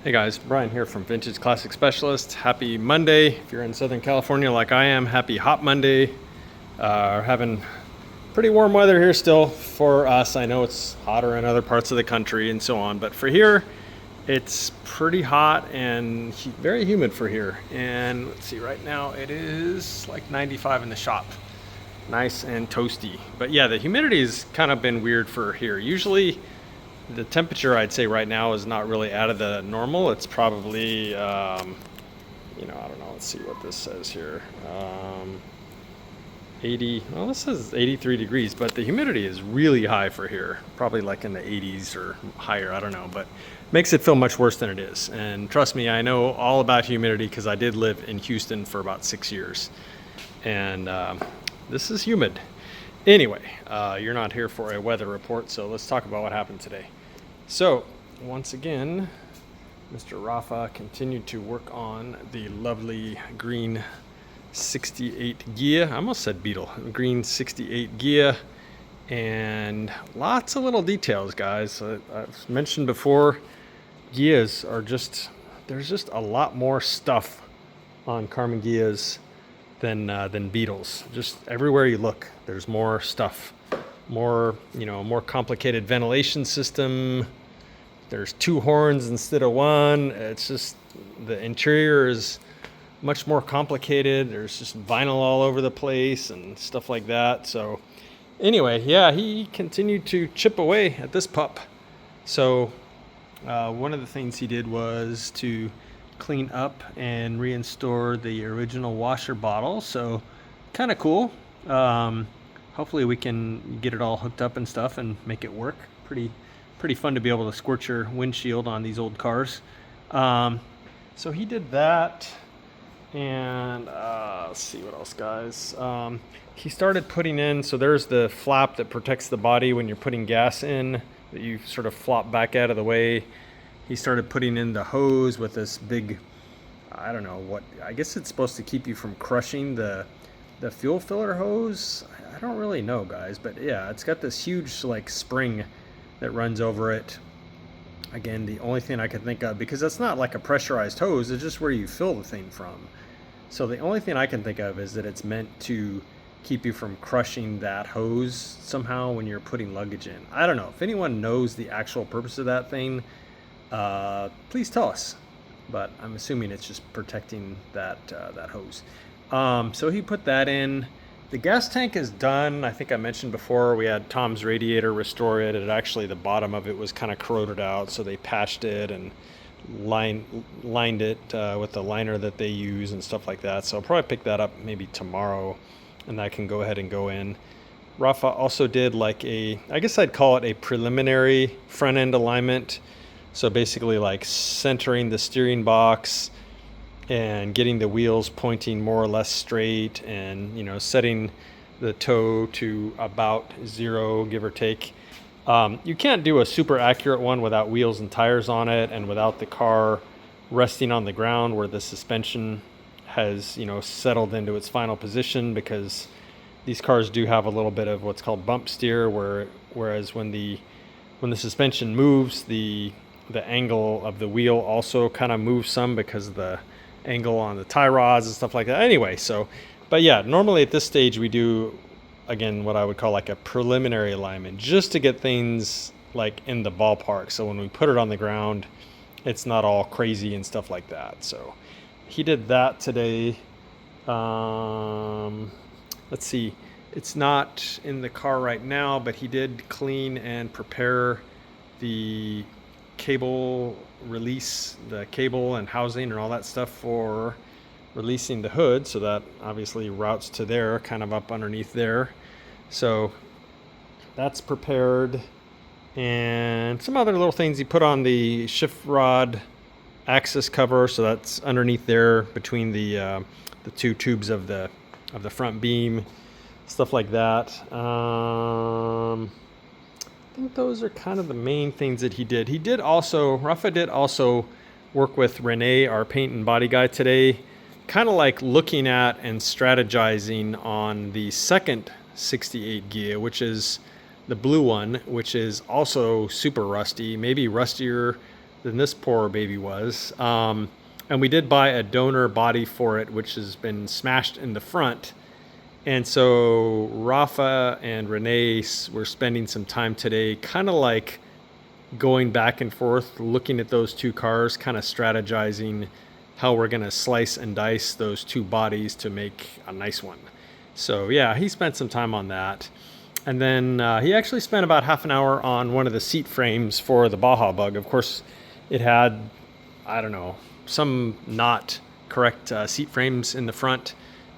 Hey guys, Brian here from Vintage Classic Specialist. Happy Monday. If you're in Southern California like I am, happy hot Monday. We're having pretty warm weather here still for us. I know it's hotter in other parts of the country and so on, but for here, it's pretty hot and very humid for here. And let's see, right now it is like 95 in the shop. Nice and toasty. But yeah, the humidity has kind of been weird for here. Usually the temperature I'd say right now is not really out of the normal. It's probably, I don't know. Let's see what this says here. 80, well, this says 83 degrees, but the humidity is really high for here. Probably like in the 80s or higher, I don't know, but makes it feel much worse than it is. And trust me, I know all about humidity because I did live in Houston for about 6 years. And this is humid. Anyway, you're not here for a weather report, so let's talk about what happened today. So, once again, Mr. Rafa continued to work on the lovely green 68 Ghia. I almost said Beetle. Green 68 Ghia. And lots of little details, guys. I've mentioned before, Ghias are there's just a lot more stuff on Karmann Ghias than Beetles. Just everywhere you look, there's more stuff. More complicated ventilation system. There's 2 horns instead of 1. It's just, the interior is much more complicated. There's just vinyl all over the place and stuff like that. So anyway, yeah, he continued to chip away at this pup. So one of the things he did was to clean up and reinstall the original washer bottle. So kind of cool. Hopefully we can get it all hooked up and stuff and make it work. Pretty fun to be able to squirt your windshield on these old cars. So he did that, and let's see what else, guys. He started putting in, so there's the flap that protects the body when you're putting gas in, that you sort of flop back out of the way. He started putting in the hose with this big, I don't know what, I guess it's supposed to keep you from crushing the fuel filler hose. I don't really know, guys, but yeah, it's got this huge like spring that runs over it. Again, the only thing I could think of, because that's not like a pressurized hose, it's just where you fill the thing from. So the only thing I can think of is that it's meant to keep you from crushing that hose somehow when you're putting luggage in. I don't know. If anyone knows the actual purpose of that thing, please tell us. But I'm assuming it's just protecting that hose. So he put that in. The gas tank is done. I think I mentioned before we had Tom's radiator restore it. Actually, the bottom of it was kind of corroded out, so they patched it and lined it with the liner that they use and stuff like that. So I'll probably pick that up maybe tomorrow, and I can go ahead and go in. Rafa also did like I guess I'd call it a preliminary front end alignment. So basically like centering the steering box and getting the wheels pointing more or less straight, and setting the toe to about 0, give or take. You can't do a super accurate one without wheels and tires on it and without the car resting on the ground where the suspension has settled into its final position, because these cars do have a little bit of what's called bump steer, whereas when the suspension moves, the angle of the wheel also kind of moves some because of the angle on the tie rods and stuff like that. Anyway, but yeah, normally at this stage we do, again, what I would call like a preliminary alignment, just to get things like in the ballpark. So when we put it on the ground, it's not all crazy and stuff like that. So he did that today. Let's see, it's not in the car right now, but he did clean and prepare the cable release, the cable and housing and all that stuff for releasing the hood. So that obviously routes to there, kind of up underneath there. So that's prepared. And some other little things he put on the shift rod access cover. So that's underneath there between the 2 tubes of the front beam, stuff like that. I think those are kind of the main things that he did. Rafa did also work with Rene, our paint and body guy today, kind of like looking at and strategizing on the second 68 Ghia, which is the blue one, which is also super rusty, maybe rustier than this poor baby was. And we did buy a donor body for it, which has been smashed in the front. And so Rafa and Rene were spending some time today kind of like going back and forth, looking at those two cars, kind of strategizing how we're going to slice and dice those two bodies to make a nice one. So yeah, he spent some time on that. And then he actually spent about half an hour on one of the seat frames for the Baja Bug. Of course, it had, I don't know, some not correct seat frames in the front.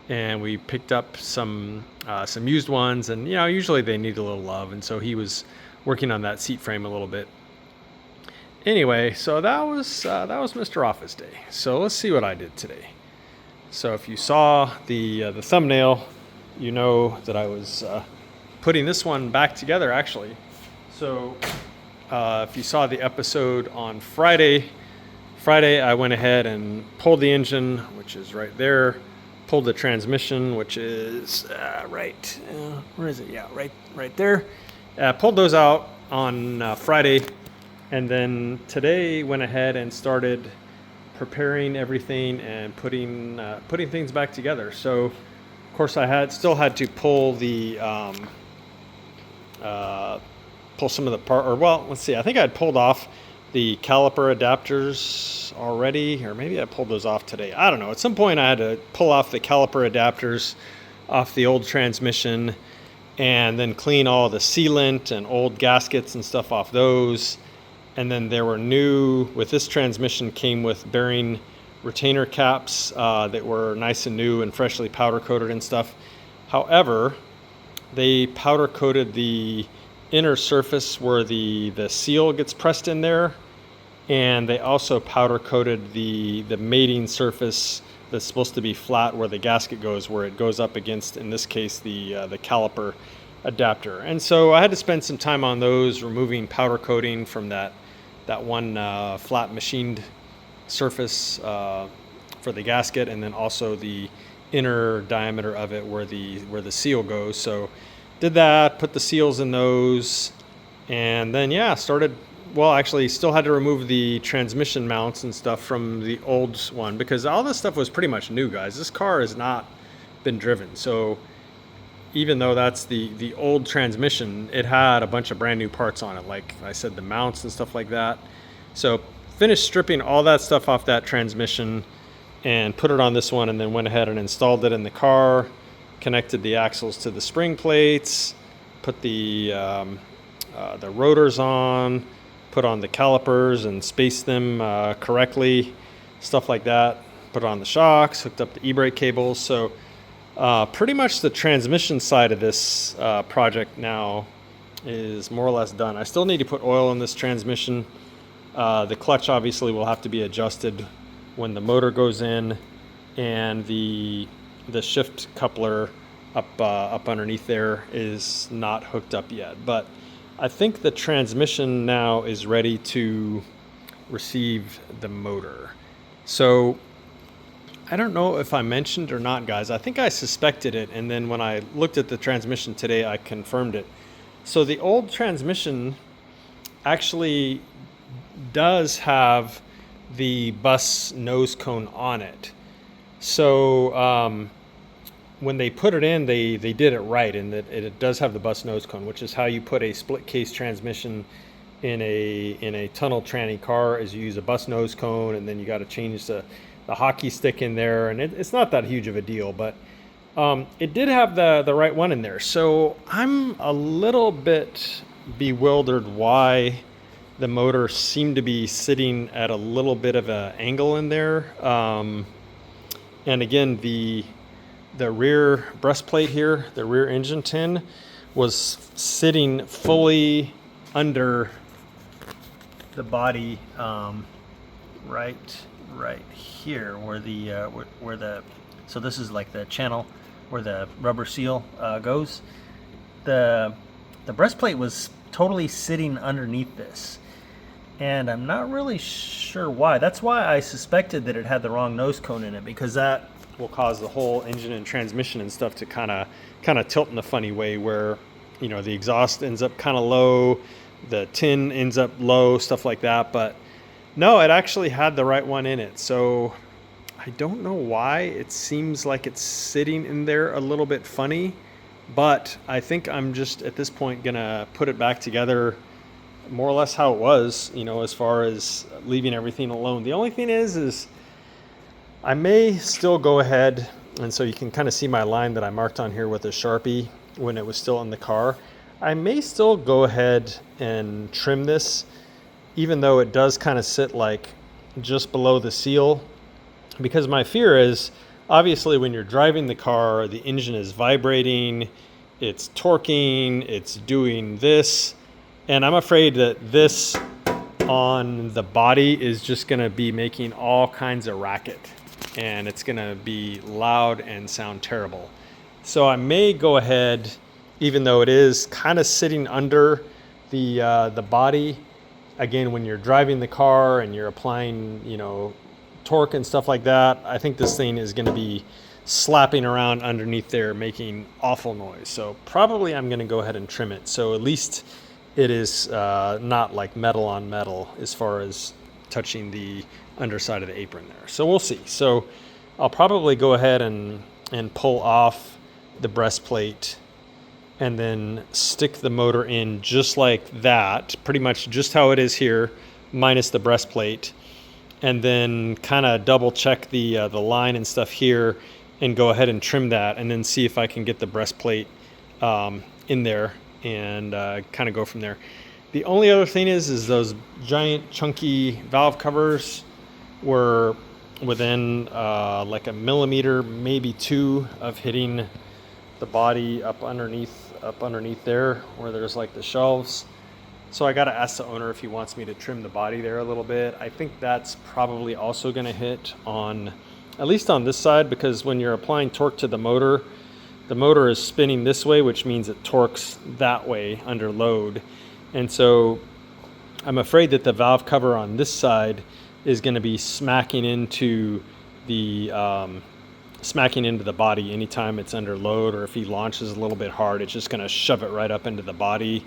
And we picked up some used ones. And, you know, usually they need a little love. And so he was working on that seat frame a little bit. Anyway, so that was Mr. Office Day. So let's see what I did today. So if you saw the thumbnail, you know that I was putting this one back together, actually. So if you saw the episode on Friday, I went ahead and pulled the engine, which is right there, pulled the transmission, which is where is it? Yeah, right there. Pulled those out on Friday, and then today went ahead and started preparing everything and putting things back together. So, of course, I still had to pull the pull some of the part, or well, let's see. I think I had pulled off the caliper adapters already, or maybe I pulled those off today. I don't know. At some point, I had to pull off the caliper adapters off the old transmission, and then clean all the sealant and old gaskets and stuff off those. And then there were with this transmission came with bearing retainer caps that were nice and new and freshly powder coated and stuff. However, they powder coated the inner surface where the seal gets pressed in there, and they also powder coated the mating surface that's supposed to be flat where the gasket goes, where it goes up against, in this case, the caliper adapter. And so I had to spend some time on those, removing powder coating from that one flat machined surface for the gasket, and then also the inner diameter of it where the seal goes. So did that, put the seals in those, and then actually still had to remove the transmission mounts and stuff from the old one, because all this stuff was pretty much new, guys. This car has not been driven. So even though that's the old transmission, it had a bunch of brand new parts on it, like I said, the mounts and stuff like that. So finished stripping all that stuff off that transmission and put it on this one, and then went ahead and installed it in the car, connected the axles to the spring plates, put the rotors on, put on the calipers and spaced them correctly, stuff like that. Put on the shocks, hooked up the e-brake cables. So pretty much the transmission side of this project now is more or less done. I still need to put oil in this transmission. The clutch obviously will have to be adjusted when the motor goes in, and the shift coupler up underneath there is not hooked up yet. But I think the transmission now is ready to receive the motor. So I don't know if I mentioned or not, guys. I think I suspected it, and then when I looked at the transmission today, I confirmed it. So the old transmission actually does have the bus nose cone on it. So when they put it in, they did it right, and that it does have the bus nose cone, which is how you put a split case transmission in a tunnel tranny car, is you use a bus nose cone, and then you got to change the hockey stick in there, and it's not that huge of a deal, but it did have the right one in there. So I'm a little bit bewildered why the motor seemed to be sitting at a little bit of an angle in there. And again, the rear breastplate here, the rear engine tin, was sitting fully under the body, right here, where the so this is like the channel where the rubber seal goes. The breastplate was totally sitting underneath this, and I'm not really sure why. That's why I suspected that it had the wrong nose cone in it, because that will cause the whole engine and transmission and stuff to kind of tilt in a funny way, where the exhaust ends up kind of low, the tin ends up low, stuff like that. But No, it actually had the right one in it. So I don't know why it seems like it's sitting in there a little bit funny, but I think I'm just at this point gonna put it back together more or less how it was, you know, as far as leaving everything alone. The only thing is I may still go ahead, and so you can kind of see my line that I marked on here with a Sharpie when it was still in the car. I may still go ahead and trim this, even though it does kind of sit like just below the seal, because my fear is obviously when you're driving the car, the engine is vibrating, it's torquing, it's doing this, and I'm afraid that this on the body is just going to be making all kinds of racket, and it's going to be loud and sound terrible. So I may go ahead, even though it is kind of sitting under the body. Again, when you're driving the car and you're applying, you know, torque and stuff like that, I think this thing is going to be slapping around underneath there, making awful noise. So probably I'm going to go ahead and trim it. So at least it is not like metal on metal as far as touching the underside of the apron there. So we'll see. So I'll probably go ahead and pull off the breastplate and then stick the motor in just like that, pretty much just how it is here, minus the breastplate, and then kind of double check the line and stuff here and go ahead and trim that, and then see if I can get the breastplate in there and kind of go from there. The only other thing is those giant chunky valve covers were within like a millimeter, maybe 2 of hitting the body up underneath there where there's like the shelves. So I got to ask the owner if he wants me to trim the body there a little bit. I think that's probably also going to hit on, at least on this side, because when you're applying torque to the motor is spinning this way, which means it torques that way under load. And so I'm afraid that the valve cover on this side is going to be smacking into the body anytime it's under load, or if he launches a little bit hard, it's just going to shove it right up into the body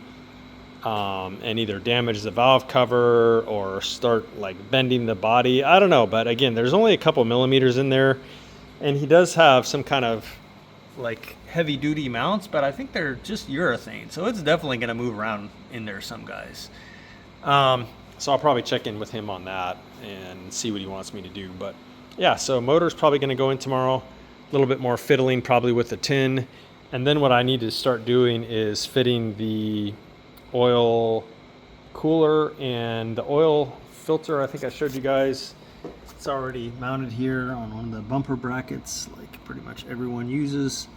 and either damage the valve cover or start like bending the body. I don't know, but again, there's only a couple millimeters in there, and he does have some kind of like heavy duty mounts, but I think they're just urethane, so it's definitely going to move around in there some guys. So I'll probably check in with him on that and see what he wants me to do. But yeah, so motor's probably going to go in tomorrow, a little bit more fiddling probably with the tin, and then what I need to start doing is fitting the oil cooler and the oil filter. I think I showed you guys, it's already mounted here on one of the bumper brackets like pretty much everyone uses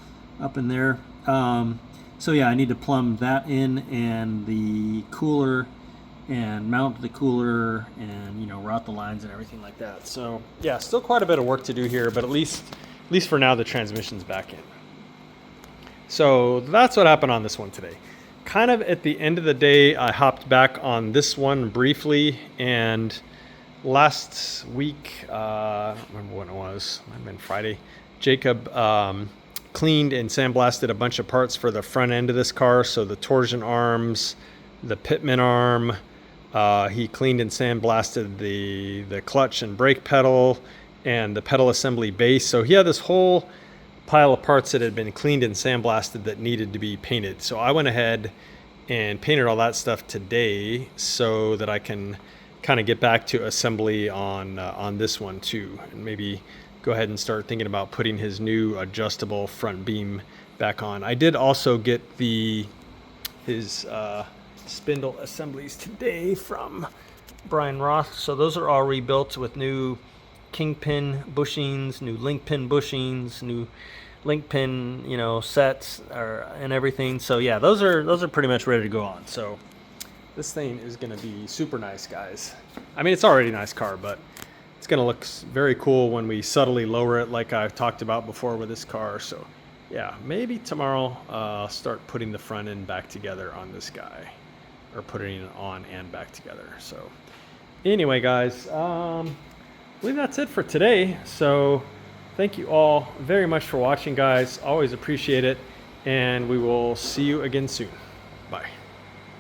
up in there. So yeah, I need to plumb that in, and the cooler, and mount the cooler, and you know, route the lines and everything like that. So yeah, still quite a bit of work to do here, but at least for now the transmission's back in. So that's what happened on this one today. Kind of at the end of the day, I hopped back on this one briefly, and last week, I don't remember when it was, it might have been Friday, Jacob cleaned and sandblasted a bunch of parts for the front end of this car. So the torsion arms, the pitman arm, he cleaned and sandblasted the clutch and brake pedal and the pedal assembly base. So he had this whole pile of parts that had been cleaned and sandblasted that needed to be painted. So I went ahead and painted all that stuff today so that I can kind of get back to assembly on this one too, and maybe go ahead and start thinking about putting his new adjustable front beam back on. I did also get his spindle assemblies today from Brian Roth. So those are all rebuilt with new kingpin bushings, new link pin bushings, new link pin, you know, sets and everything. So yeah, those are pretty much ready to go on. So this thing is going to be super nice, guys. I mean, it's already a nice car, but it's going to look very cool when we subtly lower it like I've talked about before with this car. So yeah, maybe tomorrow I'll start putting the front end back together on this guy, or putting it on and back together. So anyway, guys, I believe that's it for today. So thank you all very much for watching, guys. Always appreciate it, and we will see you again soon.